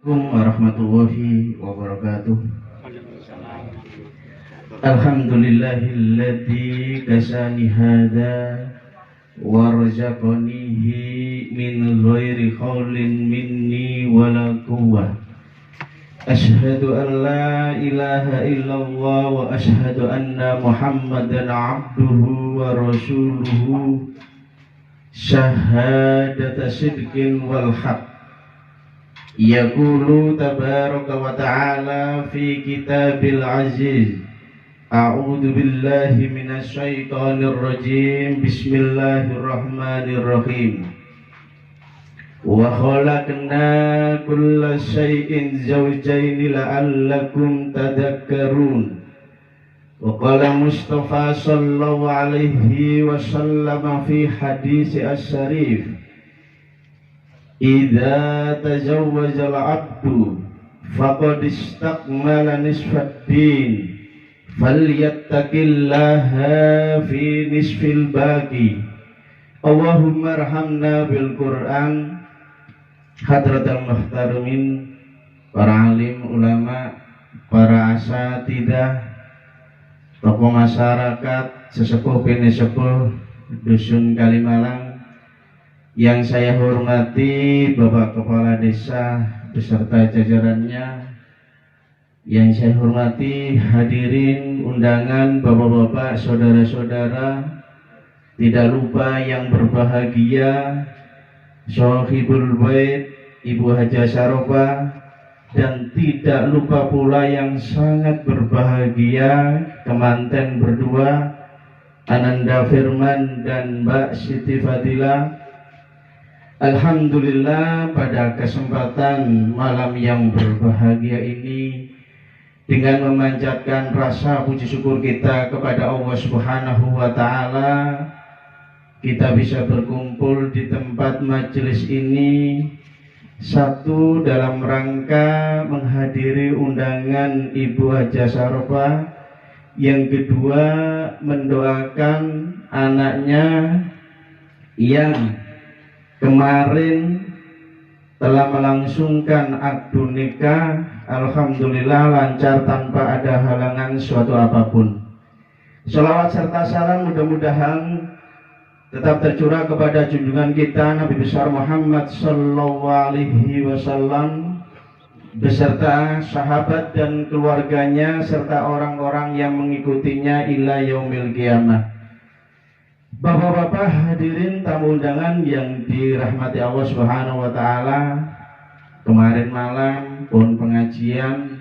Assalamualaikum warahmatullahi wabarakatuh. Alhamdulillahilladzi kasani hada warzaqanihi min ghairi haulin minni wala quwwah. Ashhadu an la ilaha illallah wa ashhadu anna Muhammadan abduhu wa rasuluhu syahadata sidqin wal haqq. Yaqulu tabaraka wa ta'ala fi kitabil aziz. A'udzu billahi minasy syaithanir rajim. Bismillahirrahmanirrahim. Wa khalaqna kulla syai'in zawjaini la'allakum tadhakkarun. Wa qala Mustafa sallallahu alaihi wasallam fi hadis asy-syarif, idza tazawwaja al-'abdu faqad istakmala nisfad din falyattaqillaha fi nisfil baqi. Allahumma arhamna bil Qur'an. Hadratul muhtarimin, para alim ulama, para asatidzah, tokoh masyarakat, sesepuh bini sepuh dusun Kalimalang yang saya hormati, Bapak Kepala Desa beserta jajarannya, yang saya hormati hadirin undangan, bapak-bapak, saudara-saudara, tidak lupa yang berbahagia Sohibul Bait Ibu Haja Saropa, dan tidak lupa pula yang sangat berbahagia kemanten berdua Ananda Firman dan Mbak Siti Fadilah. Alhamdulillah, pada kesempatan malam yang berbahagia ini, dengan memanjatkan rasa puji syukur kita kepada Allah Subhanahu wa Ta'ala, kita bisa berkumpul di tempat majelis ini, satu dalam rangka menghadiri undangan Ibu Haja Saropa, yang kedua mendoakan anaknya yang kemarin telah melangsungkan akad nikah. Alhamdulillah lancar tanpa ada halangan suatu apapun. Shalawat serta salam mudah-mudahan tetap tercurah kepada junjungan kita Nabi besar Muhammad sallallahu alaihi wasallam beserta sahabat dan keluarganya serta orang-orang yang mengikutinya ila yaumil qiyamah. Bapak-bapak hadirin tamu undangan yang dirahmati Allah Subhanahu wa Ta'ala, kemarin malam pun pengajian,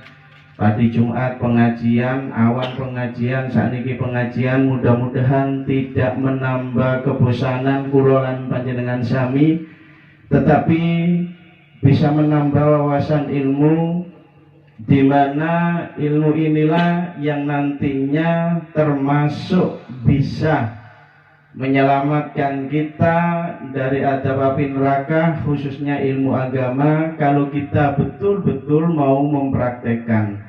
tadi Jumat pengajian, awan pengajian, sakniki pengajian, mudah-mudahan tidak menambah kebosanan kulolan panjenengan sami, tetapi bisa menambah wawasan ilmu, di mana ilmu inilah yang nantinya termasuk bisa menyelamatkan kita dari adab api neraka, khususnya ilmu agama, kalau kita betul-betul mau mempraktekkan.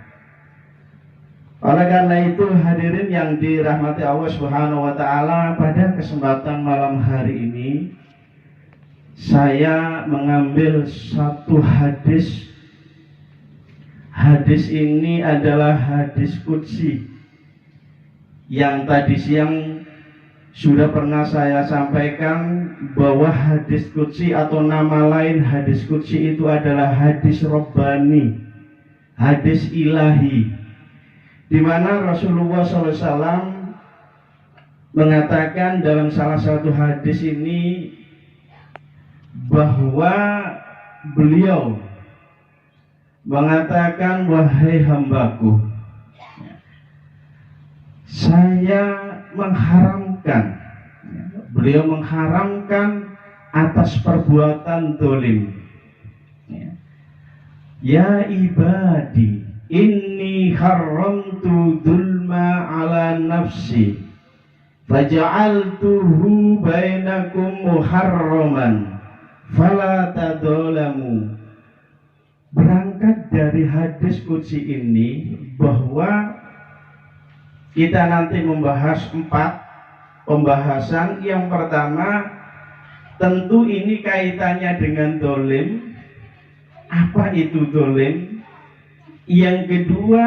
Oleh karena itu hadirin yang dirahmati Allah Subhanahu wa Ta'ala, pada kesempatan malam hari ini saya mengambil satu hadis. Hadis ini adalah hadis qudsi yang tadi siang sudah pernah saya sampaikan bahwa hadis qudsi atau nama lain hadis qudsi itu adalah hadis Rabbani, hadis ilahi, di mana Rasulullah SAW mengatakan dalam salah satu hadis ini bahwa beliau mengatakan, wahai hambaku, saya mengharamkan, beliau mengharamkan atas perbuatan dolim. Ya ibadi, inni haramtu dzulma ala nafsi faja'altuhu bainakum muharraman fala tadzalamu. Berangkat dari hadis qudsi ini bahwa kita nanti membahas 4 pembahasan. Yang pertama, tentu ini kaitannya dengan dolim, apa itu dolim. Yang kedua,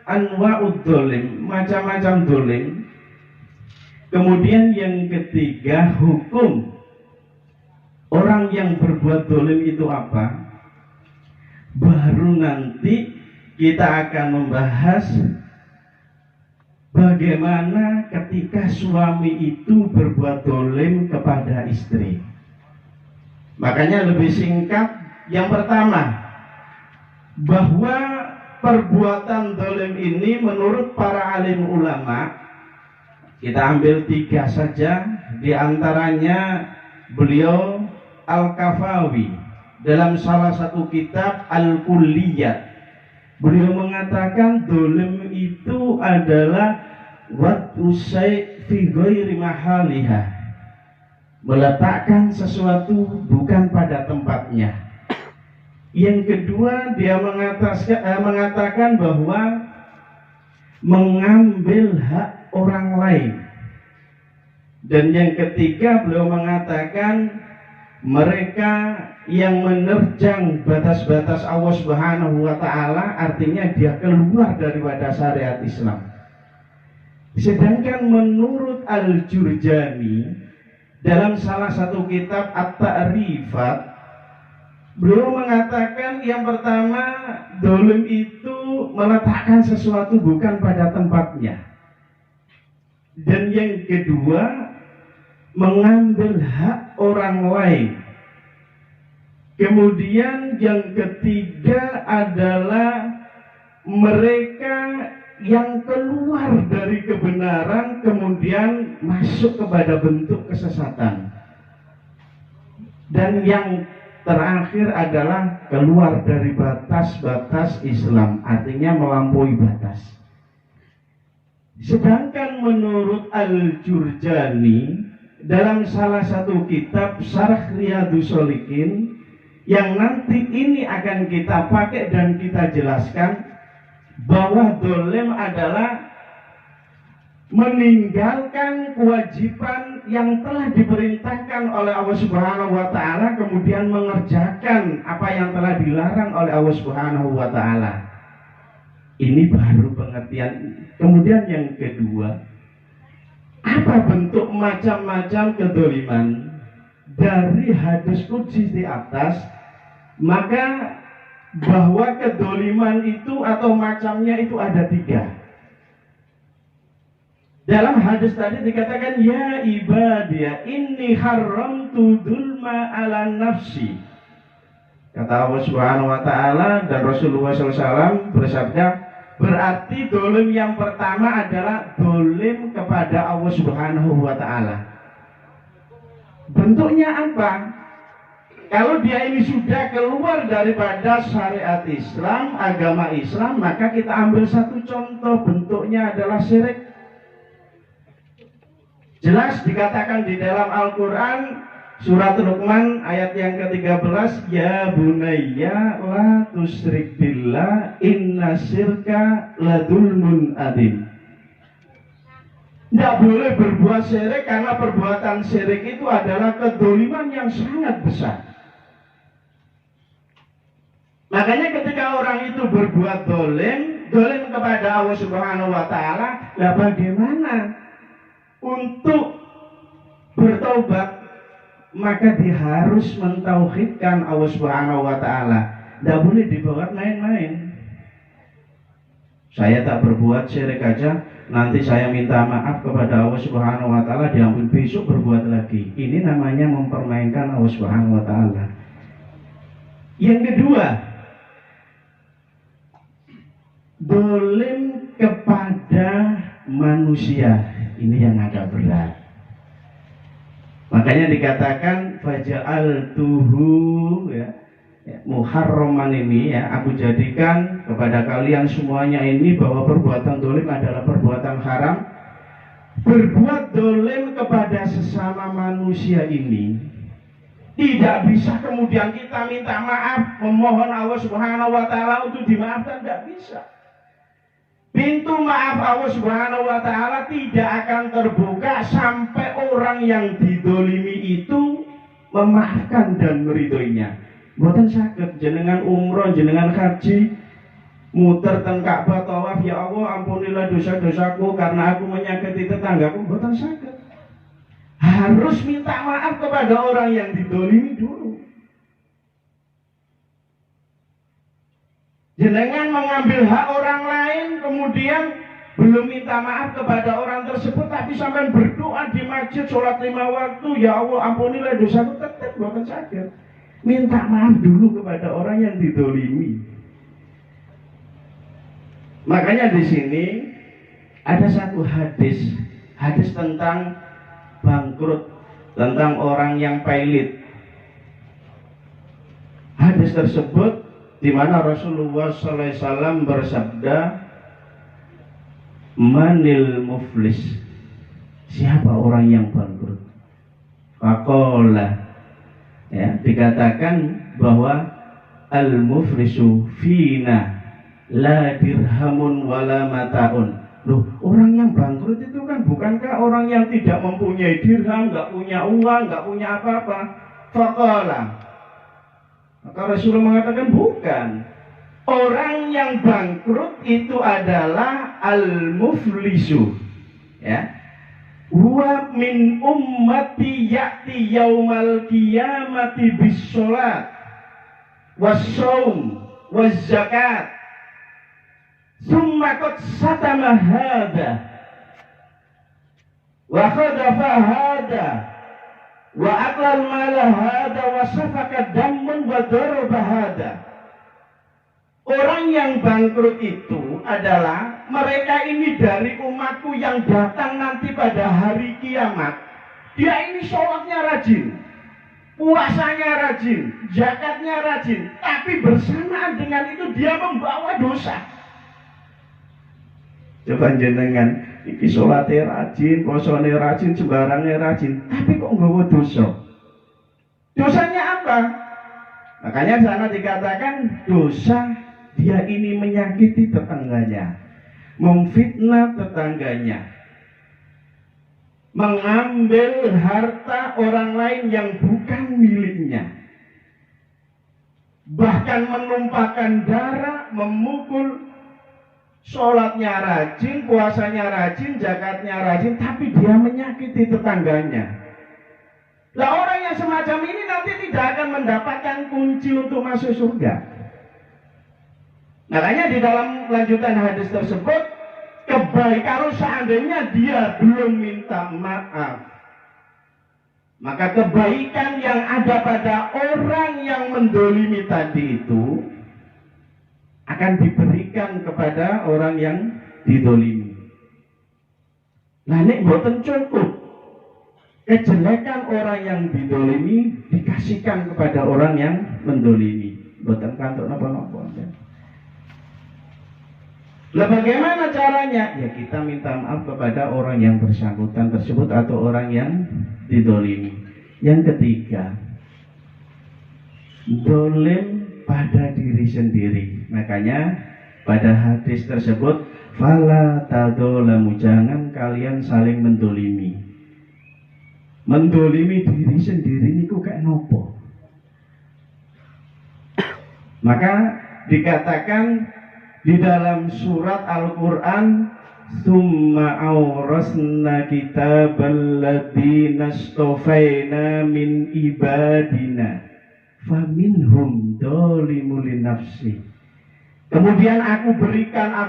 anwa'ud dolim, macam-macam dolim. Kemudian yang ketiga, hukum orang yang berbuat dolim itu apa. Baru nanti kita akan membahas bagaimana ketika suami itu berbuat dolim kepada istri. Makanya lebih singkat, yang pertama, bahwa perbuatan dolim ini menurut para alim ulama, kita ambil 3 saja, diantaranya beliau Al-Kafawi dalam salah satu kitab Al-Kulliyah, beliau mengatakan dolim itu adalah wad'u syai' fi ghairi mahaliha, meletakkan sesuatu bukan pada tempatnya. Yang kedua, dia mengatakan bahwa mengambil hak orang lain. Dan yang ketiga, beliau mengatakan mereka yang menerjang batas-batas Allah Subhanahu wa Ta'ala, artinya dia keluar daripada syariat Islam. Sedangkan menurut Al-Jurjani dalam salah satu kitab At-Ta'rifat, beliau mengatakan yang pertama, dolim itu meletakkan sesuatu bukan pada tempatnya. Dan yang kedua, mengambil hak orang lain. Kemudian yang ketiga adalah mereka yang keluar dari kebenaran kemudian masuk kepada bentuk kesesatan. Dan yang terakhir adalah keluar dari batas-batas Islam, artinya melampaui batas. Sedangkan menurut Al-Jurjani dalam salah satu kitab Syarah Riyadhus Shalihin, yang nanti ini akan kita pakai dan kita jelaskan, bahwa dolim adalah meninggalkan kewajiban yang telah diperintahkan oleh Allah Subhanahu wa Ta'ala, kemudian mengerjakan apa yang telah dilarang oleh Allah Subhanahu wa Ta'ala. Ini baru pengertian. Kemudian yang kedua, apa bentuk macam-macam kedoliman dari hadis qudsi di atas, maka bahwa kedoliman itu atau macamnya itu ada 3. Dalam hadis tadi dikatakan, ya ibadiyah inni haramtu dzulma ala nafsi. Kata Allah Subhanahu wa Ta'ala dan Rasulullah SAW bersabda, berarti dolim yang pertama adalah dolim kepada Allah Subhanahu wa Ta'ala. Bentuknya apa? Kalau dia ini sudah keluar daripada syariat Islam, agama Islam, maka kita ambil satu contoh, bentuknya adalah syirik. Jelas dikatakan di dalam Al-Quran, surat Luqman ayat yang ke-13, ya bunayya la tusyrik billah inna syirka ladulmun adim. Tidak boleh berbuat syirik, karena perbuatan syirik itu adalah kedoliman yang sangat besar. Makanya ketika orang itu berbuat dolim kepada Allah Subhanahu wa Ta'ala, lah bagaimana untuk bertobat? Maka dia harus mentauhidkan Allah Subhanahu wa Ta'ala. Tidak boleh dibawa main-main. Saya tak berbuat syirik aja, nanti saya minta maaf kepada Allah Subhanahu wa Ta'ala, diampun, besok berbuat lagi. Ini namanya mempermainkan Allah Subhanahu wa Ta'ala. Yang kedua, dolim kepada manusia. Ini yang agak berat. Makanya dikatakan faja'altuhu, ya, muharraman, ini ya, aku jadikan kepada kalian semuanya ini bahwa perbuatan dolim adalah perbuatan haram. Berbuat dolim kepada sesama manusia ini tidak bisa kemudian kita minta maaf, memohon Allah Subhanahu wa Ta'ala untuk dimaafkan, tidak bisa. Pintu maaf Allah Subhanahu wa Ta'ala tidak akan terbuka sampai orang yang didolimi itu memaafkan dan meridhoinya. Mboten saged jenengan umroh, jenengan haji, muter teng Ka'bah tawaf, ya Allah ampunilah dosa-dosaku karena aku menyakiti tetanggaku, mboten saged. Harus minta maaf kepada orang yang didolimi dulu. Jenengan mengambil hak orang lain, kemudian belum minta maaf kepada orang tersebut, tapi sampai berdoa di masjid, sholat 5 waktu, ya Allah ampunilah dosaku, tetap mboten saged. Minta maaf dulu kepada orang yang didolimi. Makanya di sini ada satu hadis tentang bangkrut, tentang orang yang pailit. Hadis tersebut di mana Rasulullah SAW bersabda, "Manil muflis?" Siapa orang yang bangkrut? Faqala, ya, dikatakan bahwa al-muflisu fina la dirhamun wala mataun. Loh, orang yang bangkrut itu kan bukankah orang yang tidak mempunyai dirham, nggak punya uang, nggak punya apa-apa? Faqala, maka Rasulullah mengatakan bukan. Orang yang bangkrut itu adalah al-muflisu, ya. Huwa min ummati ya'ti yaumal qiyamati bis-sholat was-shaum waz-zakat summa qad satama hadha wa khadafa hadha wa aqlal mala hadha wa safaka dammun wa daraba hadha. Orang yang bangkrut itu adalah mereka ini dari umatku yang datang nanti pada hari kiamat. Dia ini sholatnya rajin, puasanya rajin, zakatnya rajin, tapi bersamaan dengan itu dia membawa dosa. Coba jenengan, iki sholatnya rajin, puasanya rajin, sembarangnya rajin, tapi kok nggak dosa? Dosanya apa? Makanya sana dikatakan dosa. Dia ini menyakiti tetangganya, memfitnah tetangganya, mengambil harta orang lain yang bukan miliknya, bahkan menumpahkan darah, memukul. Sholatnya rajin, puasanya rajin, zakatnya rajin, tapi dia menyakiti tetangganya. Nah, orang yang semacam ini nanti tidak akan mendapatkan kunci untuk masuk surga. Makanya di dalam lanjutan hadis tersebut, kalau seandainya dia belum minta maaf, maka kebaikan yang ada pada orang yang mendolimi tadi itu akan diberikan kepada orang yang didolimi. Nah, ini mboten cukup. Kejelekan orang yang didolimi dikasihkan kepada orang yang mendolimi. Mboten kantuk napa-napa. Nah, bagaimana caranya? Ya, kita minta maaf kepada orang yang bersangkutan tersebut atau orang yang didolimi. Yang ketiga, dolim pada diri sendiri. Makanya pada hadis tersebut, fala tadzalamu, jangan kalian saling mendolimi. Mendolimi diri sendiri niku kayak nopo? Maka dikatakan di dalam surat Al-Quran, "Tsumma awrasna kitabal ladzina istafaina min ibadina faminhum dzalimun linafsi." Kemudian aku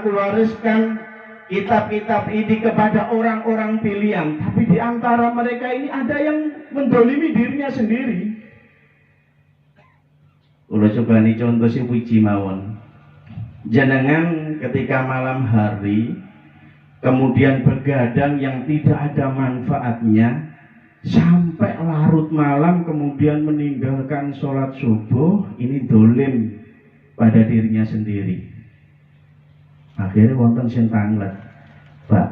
wariskan kitab-kitab ini kepada orang-orang pilihan, tapi di antara mereka ini ada yang mendolimi dirinya sendiri. Ulah coba nih contoh si puji mawon. Jenengan ketika malam hari kemudian begadang yang tidak ada manfaatnya sampai larut malam, kemudian meninggalkan sholat subuh, ini dolim pada dirinya sendiri. Akhirnya wonten sing tanglet, "Pak,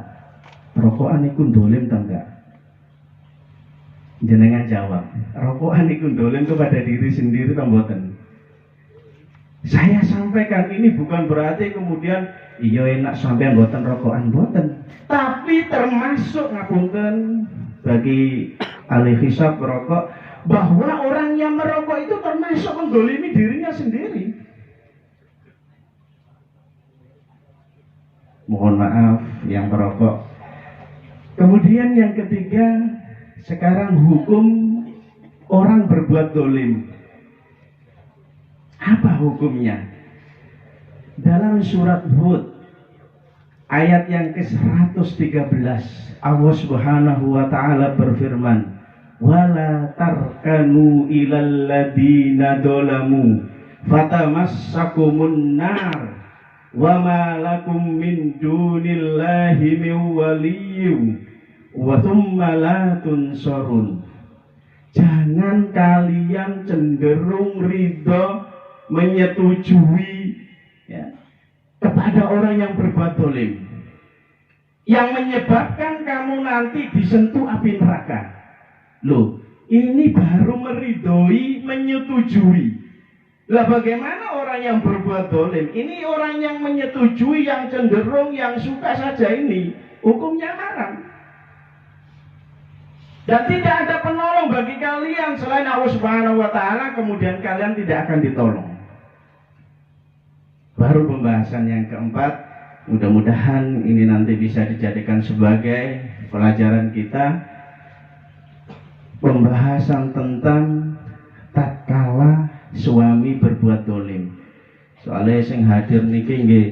rokokan iku dolim ta enggak?" Jenengan jawab, rokokan iku dolim kepada diri sendiri ta mboten? Saya sampaikan ini bukan berarti kemudian iya enak sampai mboten rokokan, mboten. Tapi termasuk ngapunten bagi ahli hisab rokok, bahwa orang yang merokok itu termasuk mendzalimi dirinya sendiri. Mohon maaf yang merokok. Kemudian yang ketiga, sekarang hukum orang berbuat zalim. Apa hukumnya? Dalam surat Hud ayat yang ke-113, Allah Subhanahu wa taala berfirman, "Wala tarkanu ilal ladina dzalamu fatamassakumun nar wa ma lakum min dunillahi min waliyyin wa thumma la tunsarun." Jangan kalian cenderung ridho menyetujui ya, kepada orang yang berbuat zalim, yang menyebabkan kamu nanti disentuh api neraka. Loh, ini baru meridhoi, menyetujui. Lah bagaimana orang yang berbuat zalim? Ini orang yang menyetujui, yang cenderung, yang suka saja ini hukumnya haram. Dan tidak ada penolong bagi kalian selain Allah Subhanahu wa taala, kemudian kalian tidak akan ditolong. Baru pembahasan yang keempat, mudah-mudahan ini nanti bisa dijadikan sebagai pelajaran kita. Pembahasan tentang tatkala suami berbuat zalim. Soalnya sing hadir niki nggih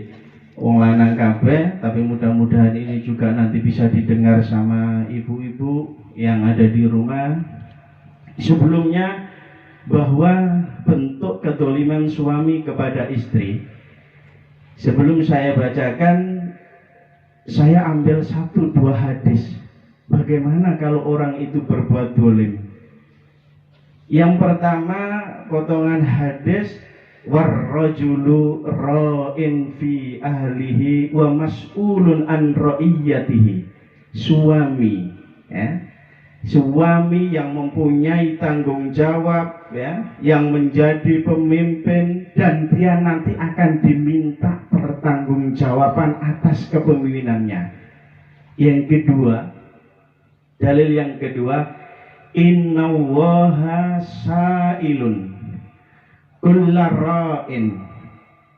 wong lanang kabeh, tapi mudah-mudahan ini juga nanti bisa didengar sama ibu-ibu yang ada di rumah. Sebelumnya, bahwa bentuk kedzaliman suami kepada istri, sebelum saya bacakan, saya ambil 1-2 hadis. Bagaimana kalau orang itu berbuat zalim? Yang pertama, potongan hadis, warrajulu ra'in fi ahlihi wa mas'ulun an ra'iyatihi. Suami, ya, suami yang mempunyai tanggung jawab, ya, yang menjadi pemimpin, dan dia nanti akan diminta pertanggungjawaban atas kepemimpinannya. Yang kedua, dalil yang kedua, innallaha sa'ilun kullar ra'in.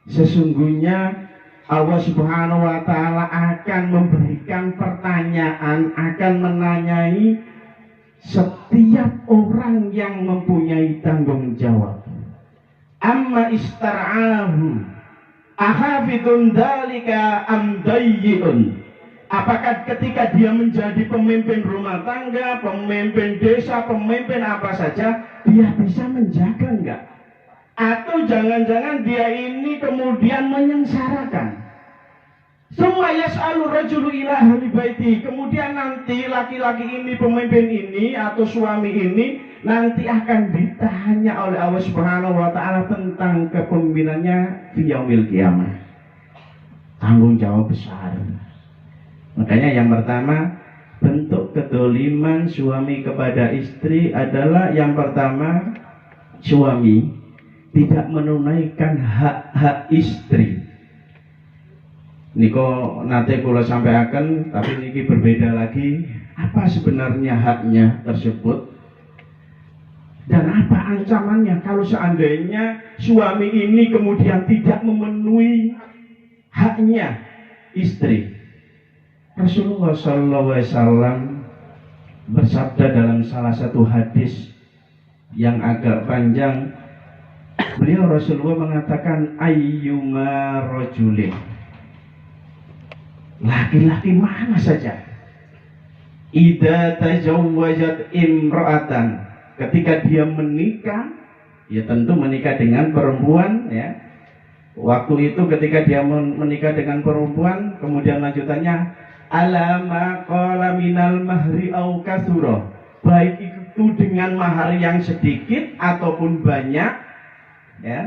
Sesungguhnya Allah Subhanahu wa taala akan memberikan pertanyaan, akan menanyai setiap orang yang mempunyai tanggung jawab. Amma istar'ahu ahafidun dalika am dayyi'un. Apakah ketika dia menjadi pemimpin rumah tangga, pemimpin desa, pemimpin apa saja, dia bisa menjaga enggak? Atau jangan-jangan dia ini kemudian menyengsarakan. Semua yas'alu rajulu ila ahli baiti. Kemudian nanti laki-laki ini, pemimpin ini atau suami ini nanti akan ditanya oleh Allah Subhanahu wa taala tentang kepemimpinannya di yaumil qiyamah. Tanggung jawab besar. Makanya yang pertama, bentuk kedzaliman suami kepada istri adalah yang pertama, suami tidak menunaikan hak-hak istri. Niko nate kula sampaikan, tapi niki berbeda lagi. Apa sebenarnya haknya tersebut? Dan apa ancamannya kalau seandainya suami ini kemudian tidak memenuhi haknya istri? Rasulullah SAW bersabda dalam salah satu hadis yang agak panjang. Beliau Rasulullah mengatakan, ayyuma rajulin, laki-laki mana saja, idza tajawwajat imra'atan, ketika dia menikah, ya tentu menikah dengan perempuan, ya. Waktu itu ketika dia menikah dengan perempuan, kemudian lanjutannya alama qala minal mahri au kasura, baik itu dengan mahar yang sedikit ataupun banyak, ya.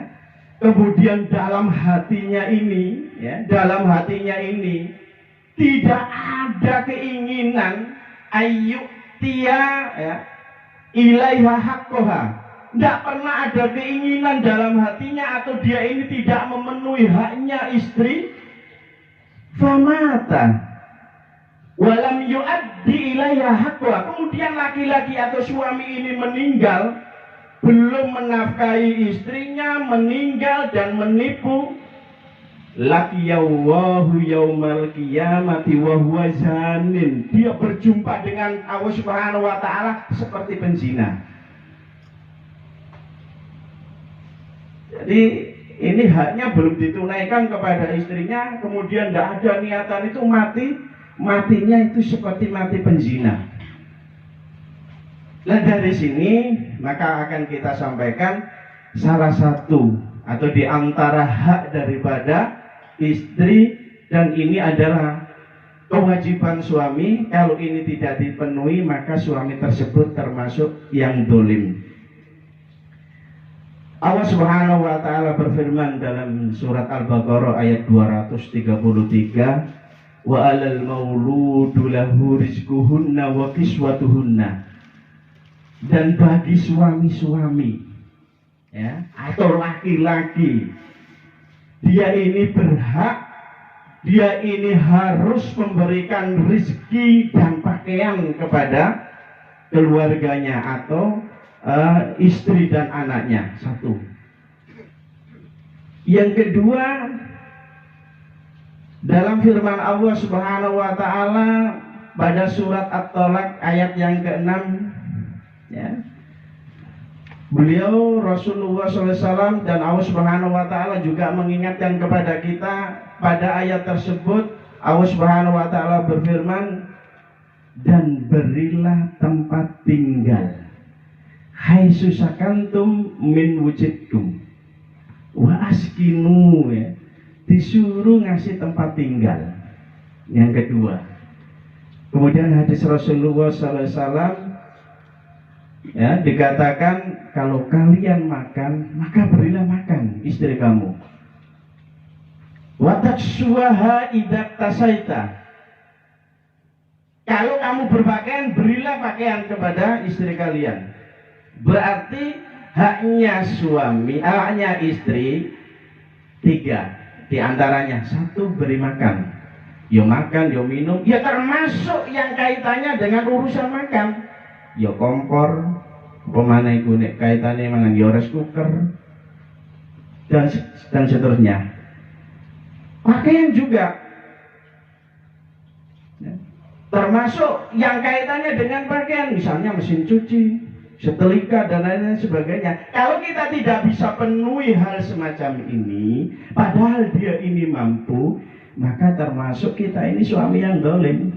Kemudian dalam hatinya ini, ya, dalam hatinya ini tidak ada keinginan ayyuk tia, ya, ilaiha haqqoha. Tidak pernah ada keinginan dalam hatinya atau dia ini tidak memenuhi haknya istri. Famata, Walam yu'addi ilayha haqqa. Kemudian laki-laki atau suami ini meninggal, belum menafkahi istrinya, meninggal dan menipu, laqiyallahu yaumal qiyamati wa huwa zanin. Dia berjumpa dengan Allah Subhanahu wa taala seperti penzina. Jadi ini haknya belum ditunaikan kepada istrinya, kemudian tidak ada niatan itu, matinya itu seperti mati penzina. Nah dari sini maka akan kita sampaikan salah satu atau di antara hak daripada istri, dan ini adalah kewajiban suami. Kalau ini tidak dipenuhi maka suami tersebut termasuk yang dolim. Allah Subhanahu wa taala berfirman dalam surat Al-Baqarah ayat 233, wa 'alal mauludu lahu rizquhunna wa kiswatuhunna. Dan bagi suami-suami ya, atau laki-laki, dia ini berhak, dia ini harus memberikan rezeki dan pakaian kepada keluarganya atau istri dan anaknya. Satu. Yang kedua, dalam firman Allah Subhanahu wa taala pada surat At-Tolak ayat yang ke-6 ya, beliau Rasulullah SAW dan Allah Subhanahu wa taala juga mengingatkan kepada kita pada ayat tersebut. Allah Subhanahu wa taala berfirman, dan berilah tempat tinggal haitsu sakantum min wujidkum wa askinu, ya, disuruh ngasih tempat tinggal. Yang kedua, kemudian hadis Rasulullah SAW ya, dikatakan kalau kalian makan maka berilah makan istri kamu. Wataksuaha idak tasaita. Kalau kamu berpakaian, berilah pakaian kepada istri kalian. Berarti haknya suami, haknya istri tiga. Di antaranya satu, beri makan. Yo makan, yo minum. Ya termasuk yang kaitannya dengan urusan makan. Yo kompor, pemana iku nek kaitane mangan yo rice cooker dan seterusnya. Pakaian juga ya, termasuk yang kaitannya dengan pakaian, misalnya mesin cuci, setrika dan lain-lain sebagainya. Kalau kita tidak bisa penuhi hal semacam ini, padahal dia ini mampu, maka termasuk kita ini suami yang dolim.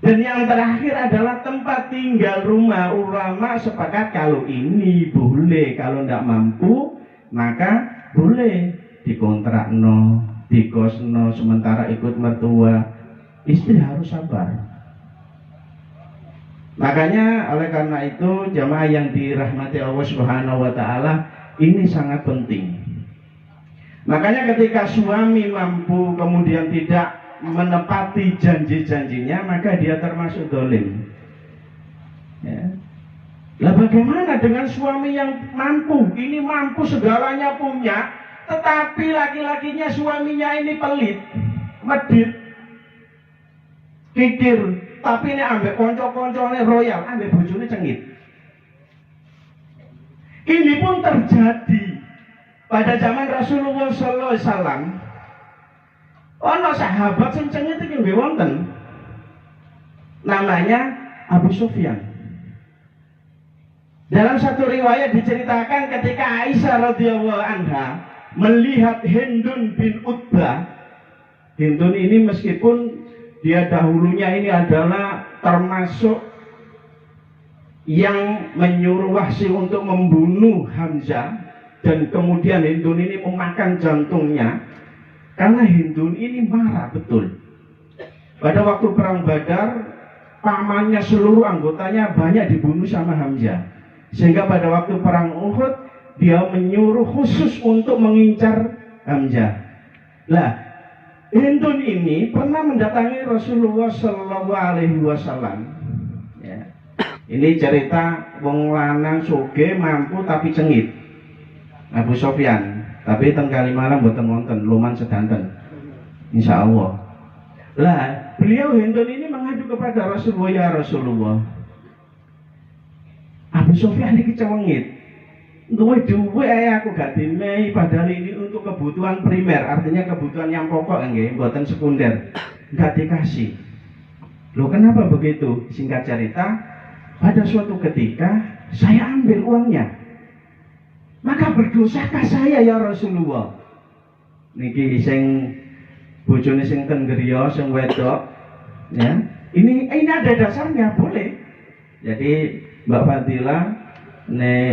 Dan yang terakhir adalah tempat tinggal rumah. Ulama sepakat kalau ini boleh, kalau tidak mampu maka boleh dikontrakno, dikosno sementara ikut mertua. Istri harus sabar. Makanya oleh karena itu jamaah yang dirahmati Allah Subhanahu wa taala, ini sangat penting. Makanya ketika suami mampu kemudian tidak menepati janji-janjinya, maka dia termasuk dolim ya. Lah bagaimana dengan suami yang mampu? Ini mampu, segalanya punya, tetapi laki-lakinya, suaminya ini pelit, medit, kikir, tapi ini ambek konco-koncone royal, ambek bojone cengit. Ini pun terjadi pada zaman Rasulullah sallallahu alaihi wasallam. Ono sahabat sing cengit iki nggih wonten. Namanya Abu Sufyan. Dalam satu riwayat diceritakan ketika Aisyah radhiyallahu anha melihat Hindun bin Utbah. Hindun ini meskipun dia dahulunya ini adalah termasuk yang menyuruh Wahsy untuk membunuh Hamzah, dan kemudian Hindun ini memakan jantungnya. Karena Hindun ini marah betul. Pada waktu perang Badar, pamannya seluruh anggotanya banyak dibunuh sama Hamzah. Sehingga pada waktu perang Uhud, dia menyuruh khusus untuk mengincar Hamzah. Lah, Hindun ini pernah mendatangi Rasulullah Sallallahu Alaihi Wasallam. Ya. Ini cerita wong lanang soge mampu tapi cengit. Abu Sufyan. Tapi teng Kalimalang mboten wonten, luman sedanten. Insyaallah. Lah, beliau Hinton ini mengadu kepada Rasulullah, ya Rasulullah, Abu Sufyan ini cewengit. Duwe aku gak dimei, padahal ini untuk kebutuhan primer, artinya kebutuhan yang pokok nggih, mboten sekunder. Gak dikasih. Loh kenapa begitu? Singkat cerita, pada suatu ketika saya ambil uangnya. Maka berdosakah saya ya Rasulullah? Niki sing bojone sing ten griya sing wedok ya. Ini ada dasarnya, boleh. Jadi Mbak Fadila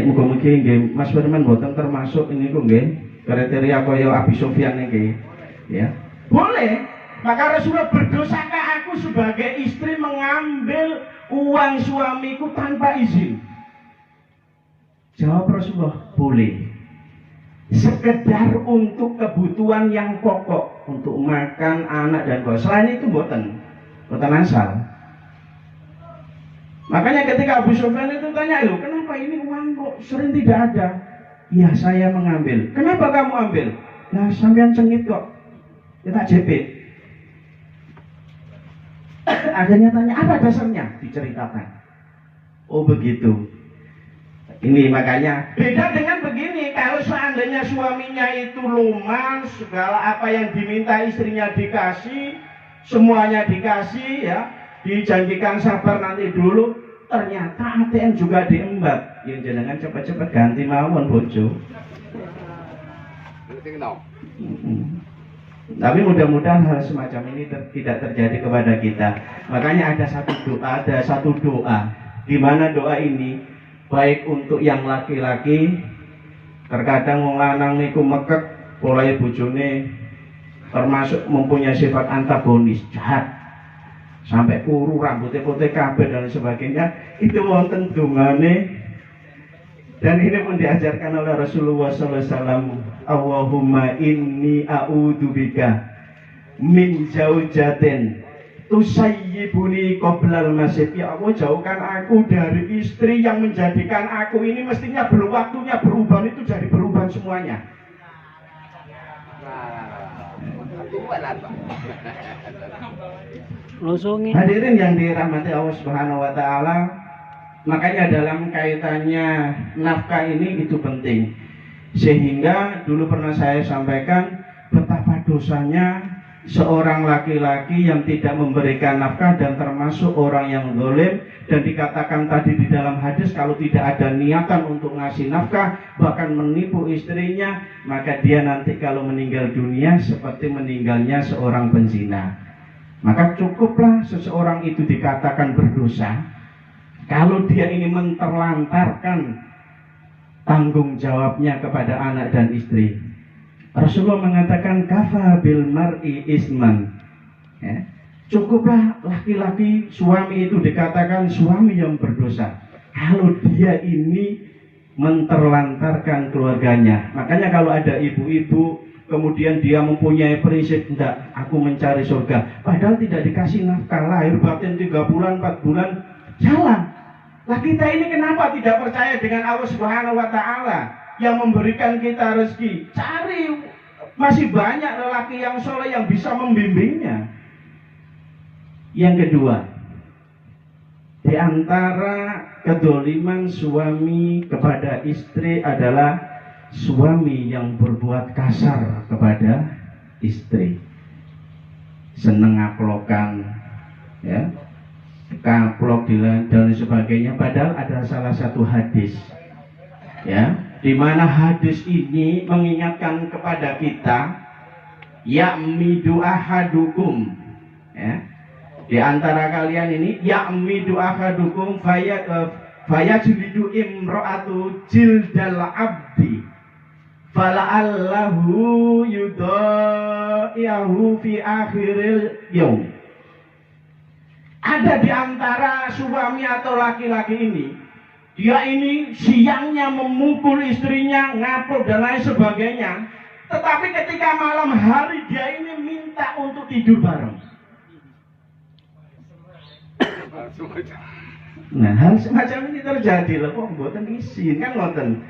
muga-muga nggih Mas Firman mboten termasuk ini kok nggih kriteria kaya Abi Sufyan niki ya. Boleh. Maka Rasulullah, berdosakah aku sebagai istri mengambil uang suamiku tanpa izin? Jawab Rasulullah, boleh. Sekedar untuk kebutuhan yang pokok, untuk makan, anak dan keluarga. Selain itu mboten asal. Makanya ketika Abu Sufyan itu tanya, loh kenapa ini uang kok sering tidak ada? Ya saya mengambil. Kenapa kamu ambil? Nah sampean cengit kok, kita jepit. Akhirnya tanya, apa dasarnya? Diceritakan. Oh begitu. Ini makanya beda dengan begini. Kalau seandainya suaminya itu lumas, segala apa yang diminta istrinya dikasih, semuanya dikasih ya, dijanjikan sabar nanti dulu, ternyata ATM juga diembat. Yang jenengan cepat-cepat ganti mawon bojo. Tapi mudah-mudahan hal semacam ini tidak terjadi kepada kita. Makanya ada satu doa, di mana doa ini baik untuk yang laki-laki, terkadang wong lanang niku mekek polahe bojone termasuk mempunyai sifat antagonis, jahat, sampai kuru, rambutnya putih kabeh dan sebagainya, itu wonten dungane. Dan ini pun diajarkan oleh Rasulullah SAW. Allahumma inni a'udzubika min zaujatin tusayyibuni qoblal masjid. Ya Allah, jauhkan aku dari istri yang menjadikan aku ini mestinya belum waktunya beruban itu jadi beruban semuanya. Hadirin yang dirahmati Allah Subhanahu wa taala, makanya dalam kaitannya nafkah ini itu penting. Sehingga dulu pernah saya sampaikan betapa dosanya seorang laki-laki yang tidak memberikan nafkah dan termasuk orang yang zalim. Dan dikatakan tadi di dalam hadis, kalau tidak ada niatan untuk ngasih nafkah, bahkan menipu istrinya, maka dia nanti kalau meninggal dunia seperti meninggalnya seorang penzina. Maka cukuplah seseorang itu dikatakan berdosa kalau dia ini menterlantarkan tanggung jawabnya kepada anak dan istri. Rasulullah mengatakan kafa bil mar'i isman ya. Cukuplah laki-laki, suami itu dikatakan suami yang berdosa kalau dia ini menterlantarkan keluarganya. Makanya kalau ada ibu-ibu kemudian dia mempunyai prinsip, enggak, aku mencari surga, padahal tidak dikasih nafkah, lahir batin 3 bulan 4 bulan jalan. Lah kita ini kenapa tidak percaya dengan Allah Subhanahu wa taala yang memberikan kita rezeki? Cari, masih banyak lelaki yang soleh yang bisa membimbingnya. Yang kedua, di antara kedoliman suami kepada istri adalah suami yang berbuat kasar kepada istri, seneng ngaplokan ya, kaplok dan sebagainya. Padahal ada salah satu hadis ya, di mana hadis ini mengingatkan kepada kita, ya'midu ahadukum ya, di antara kalian ini ya'midu ahadukum fayajlidu imra'atu jildal abdi fala'allahu yudaiyahu fi akhiril yaum. Ada di antara suami atau laki-laki ini, dia ini siangnya memukul istrinya, ngapur dan lain sebagainya, tetapi ketika malam hari dia ini minta untuk tidur bareng. Nah, hal semacam ini terjadi loh, kok mboten izin kan ngoten.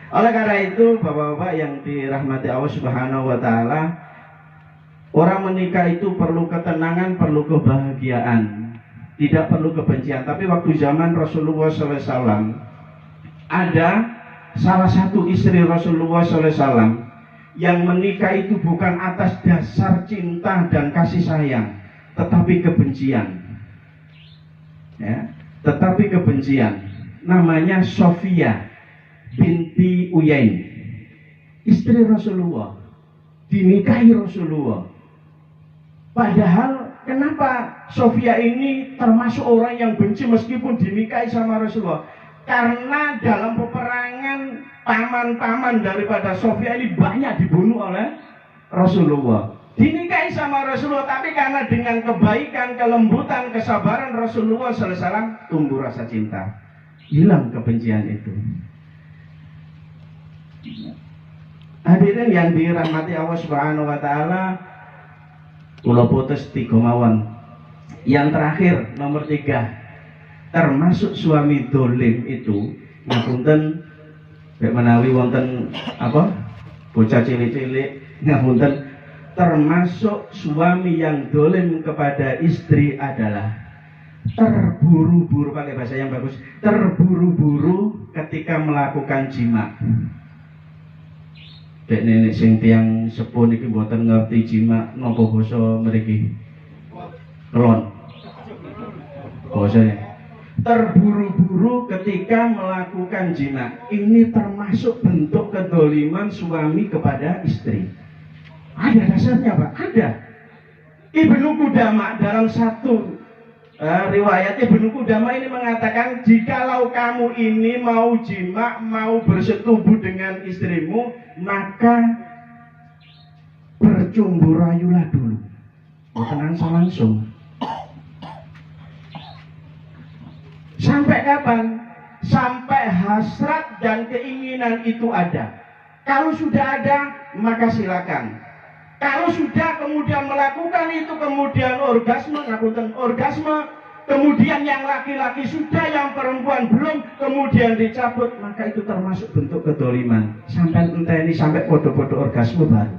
Oleh karena itu, Bapak-bapak yang dirahmati Allah Subhanahu wa taala, Orang menikah itu perlu ketenangan, perlu kebahagiaan, tidak perlu kebencian. Tapi waktu zaman Rasulullah SAW, ada salah satu istri Rasulullah SAW yang menikah itu bukan atas dasar cinta dan kasih sayang, tetapi kebencian. Ya, tetapi kebencian. Namanya Sofia binti Uyain, istri Rasulullah, dinikahi Rasulullah. Padahal kenapa Sofia ini termasuk orang yang benci meskipun dinikahi sama Rasulullah? Karena dalam peperangan paman-paman daripada Sofia ini banyak dibunuh oleh Rasulullah. Dinikahi sama Rasulullah, tapi karena dengan kebaikan, kelembutan, kesabaran Rasulullah SAW, tumbuh rasa cinta, hilang kebencian itu. Hadirin yang dirahmati Allah Subhanahu wa Ta'ala, kula putus 3 mawon. Yang terakhir nomor 3, termasuk suami dolim itu ngapunten nek menawi wonten apa bocah cilik-cilik, ngapunten, termasuk suami yang dolim kepada istri adalah terburu-buru, pakai bahasa yang bagus, terburu-buru ketika melakukan jima. Dek nenek sing tiang sepuh niki mboten ngerti jima napa basa mriki. Kelon. Bahasanya. Terburu-buru ketika melakukan jima. Ini termasuk bentuk kedoliman suami kepada istri. Ada dasarnya, Pak? Ada. Ibnu Qudamah dalam satu riwayat Ibnu Qudamah ini mengatakan, jikalau kamu ini mau jima, mau bersetubuh dengan istrimu, maka bercumbu rayulah dulu, bukan langsung. Sampai kapan? Sampai hasrat dan keinginan itu ada. Kalau sudah ada, maka silakan. Kalau sudah kemudian melakukan itu, kemudian orgasme, kemudian yang laki-laki sudah, yang perempuan belum, kemudian dicabut, maka itu termasuk bentuk kedoliman. Sampai entah ini sampai foto-foto orgasme baru.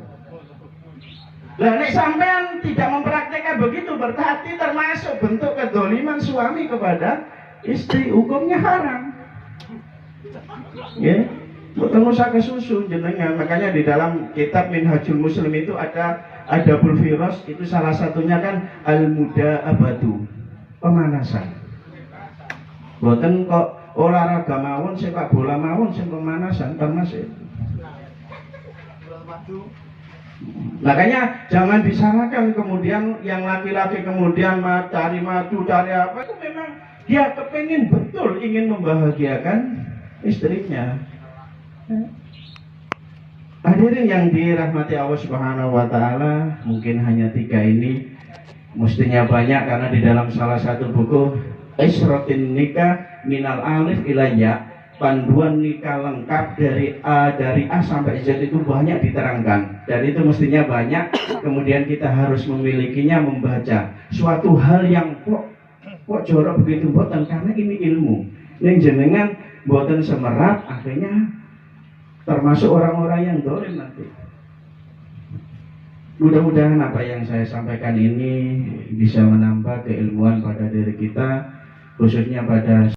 Lah nek sampean tidak mempraktekkan begitu, berarti termasuk bentuk kedoliman suami kepada istri, hukumnya haram. Ya. Ketemu saka susu jenengan. Makanya di dalam kitab Minhajul Muslim itu ada Adabul Firas, itu salah satunya kan al-muda abadu, pemanasan. Boten kok olahraga mawon, sepak bola mawon sing pemanasan, termasuk. Makanya jangan disalahkan kemudian yang laki-laki kemudian cari madu, cari apa, itu memang dia kepengin betul ingin membahagiakan istrinya. Hadirin yang dirahmati Allah Subhanahu wa Ta'ala, mungkin hanya 3 ini, mestinya banyak karena di dalam salah satu buku Isrotin Nikah Minal Alif Ilayya, panduan nikah lengkap dari A sampai Z itu banyak diterangkan, dan itu mestinya banyak. Kemudian kita harus memilikinya, membaca suatu hal yang kok jorok begitu boten, karena ini ilmu yang jenengan boten semerap, akhirnya termasuk orang-orang yang dolim nanti. Mudah-mudahan apa yang saya sampaikan ini bisa menambah keilmuan pada diri kita, khususnya pada